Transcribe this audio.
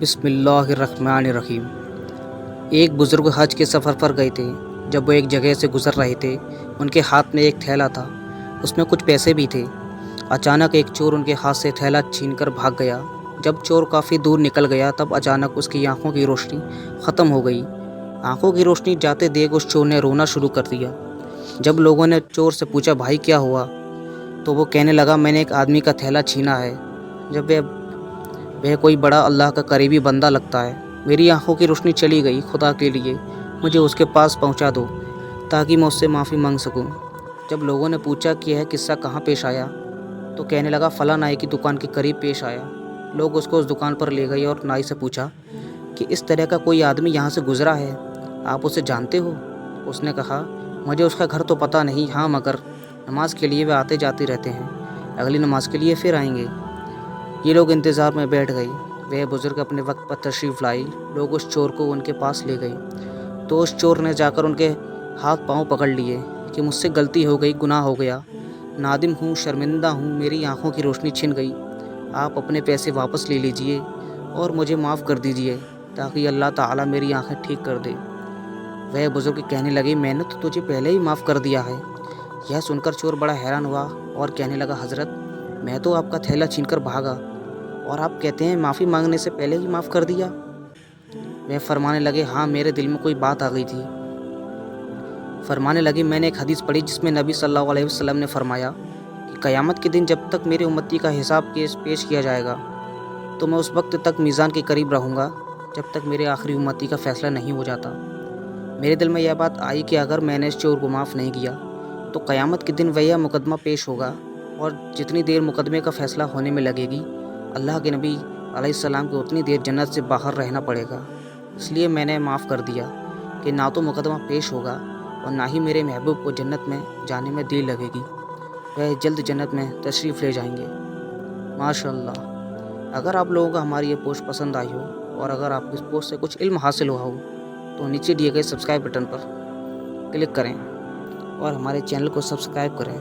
بسم اللہ الرحمن الرحیم۔ ایک بزرگ حج کے سفر پر گئے تھے۔ جب وہ ایک جگہ سے گزر رہے تھے، ان کے ہاتھ میں ایک تھیلا تھا، اس میں کچھ پیسے بھی تھے۔ اچانک ایک چور ان کے ہاتھ سے تھیلا چھین کر بھاگ گیا۔ جب چور کافی دور نکل گیا تب اچانک اس کی آنکھوں کی روشنی ختم ہو گئی۔ آنکھوں کی روشنی جاتے دیکھ اس چور نے رونا شروع کر دیا۔ جب لوگوں نے چور سے پوچھا بھائی کیا ہوا، تو وہ کہنے لگا میں نے ایک آدمی کا تھیلا چھینا ہے۔ جب وہ کوئی بڑا اللہ کا قریبی بندہ لگتا ہے۔ میری آنکھوں کی روشنی چلی گئی، خدا کے لیے مجھے اس کے پاس پہنچا دو تاکہ میں اس سے معافی مانگ سکوں۔ جب لوگوں نے پوچھا کہ یہ قصہ کہاں پیش آیا، تو کہنے لگا فلاں نائی کی دکان کے قریب پیش آیا۔ لوگ اس کو اس دکان پر لے گئے اور نائی سے پوچھا کہ اس طرح کا کوئی آدمی یہاں سے گزرا ہے، آپ اسے جانتے ہو؟ اس نے کہا مجھے اس کا گھر تو پتہ نہیں، ہاں مگر نماز کے لیے وہ آتے جاتے رہتے ہیں، اگلی نماز کے لیے پھر آئیں گے۔ یہ لوگ انتظار میں بیٹھ گئے۔ وہ بزرگ اپنے وقت پر تشریف لائی۔ لوگ اس چور کو ان کے پاس لے گئے تو اس چور نے جا کر ان کے ہاتھ پاؤں پکڑ لیے کہ مجھ سے غلطی ہو گئی، گناہ ہو گیا، نادم ہوں، شرمندہ ہوں، میری آنکھوں کی روشنی چھن گئی، آپ اپنے پیسے واپس لے لیجئے اور مجھے معاف کر دیجئے تاکہ اللہ تعالیٰ میری آنکھیں ٹھیک کر دے۔ وہ بزرگ کہنے لگے میں نے تو تجھے پہلے ہی معاف کر دیا ہے۔ یہ سن کر چور بڑا حیران ہوا اور کہنے لگا حضرت میں تو آپ کا تھیلا چھین کر بھاگا اور آپ کہتے ہیں معافی مانگنے سے پہلے ہی معاف کر دیا۔ وہ فرمانے لگے ہاں میرے دل میں کوئی بات آ گئی تھی۔ فرمانے لگے میں نے ایک حدیث پڑھی جس میں نبی صلی اللہ علیہ وسلم نے فرمایا کہ قیامت کے دن جب تک میرے امتی کا حساب پیش کیا جائے گا تو میں اس وقت تک میزان کے قریب رہوں گا جب تک میرے آخری امتی کا فیصلہ نہیں ہو جاتا۔ میرے دل میں یہ بات آئی کہ اگر میں نے اس چور کو معاف نہیں کیا تو قیامت کے دن وہ مقدمہ پیش ہوگا اور جتنی دیر مقدمے کا فیصلہ ہونے میں لگے گی اللہ کے نبی علیہ السلام کو اتنی دیر جنت سے باہر رہنا پڑے گا۔ اس لیے میں نے معاف کر دیا کہ نہ تو مقدمہ پیش ہوگا اور نہ ہی میرے محبوب کو جنت میں جانے میں دیر لگے گی، وہ جلد جنت میں تشریف لے جائیں گے۔ ماشاء اللہ۔ اگر آپ لوگوں کو ہماری یہ پوسٹ پسند آئی ہو اور اگر آپ اس پوسٹ سے کچھ علم حاصل ہوا ہو تو نیچے دیے گئے سبسکرائب بٹن پر کلک کریں اور ہمارے چینل کو سبسکرائب کریں۔